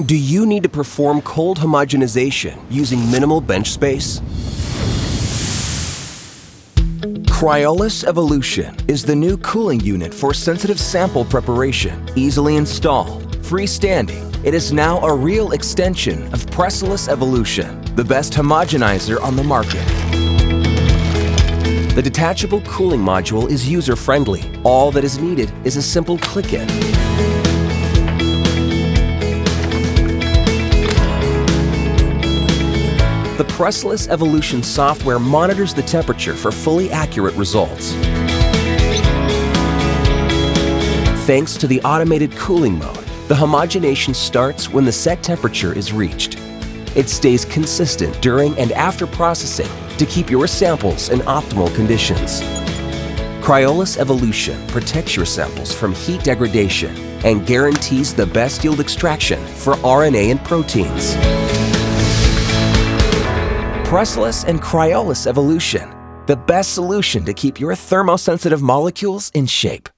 Do you need to perform cold homogenization using minimal bench space? Cryolys Evolution is the new cooling unit for sensitive sample preparation, easily installed, freestanding. It is now a real extension of Precellys Evolution, the best homogenizer on the market. The detachable cooling module is user-friendly. All that is needed is a simple click-in. The Precellys Evolution software monitors the temperature for fully accurate results. Thanks to the automated cooling mode, the homogenation starts when the set temperature is reached. It stays consistent during and after processing to keep your samples in optimal conditions. Cryolys Evolution protects your samples from heat degradation and guarantees the best yield extraction for RNA and proteins. Precellys and Cryolys Evolution, the best solution to keep your thermosensitive molecules in shape.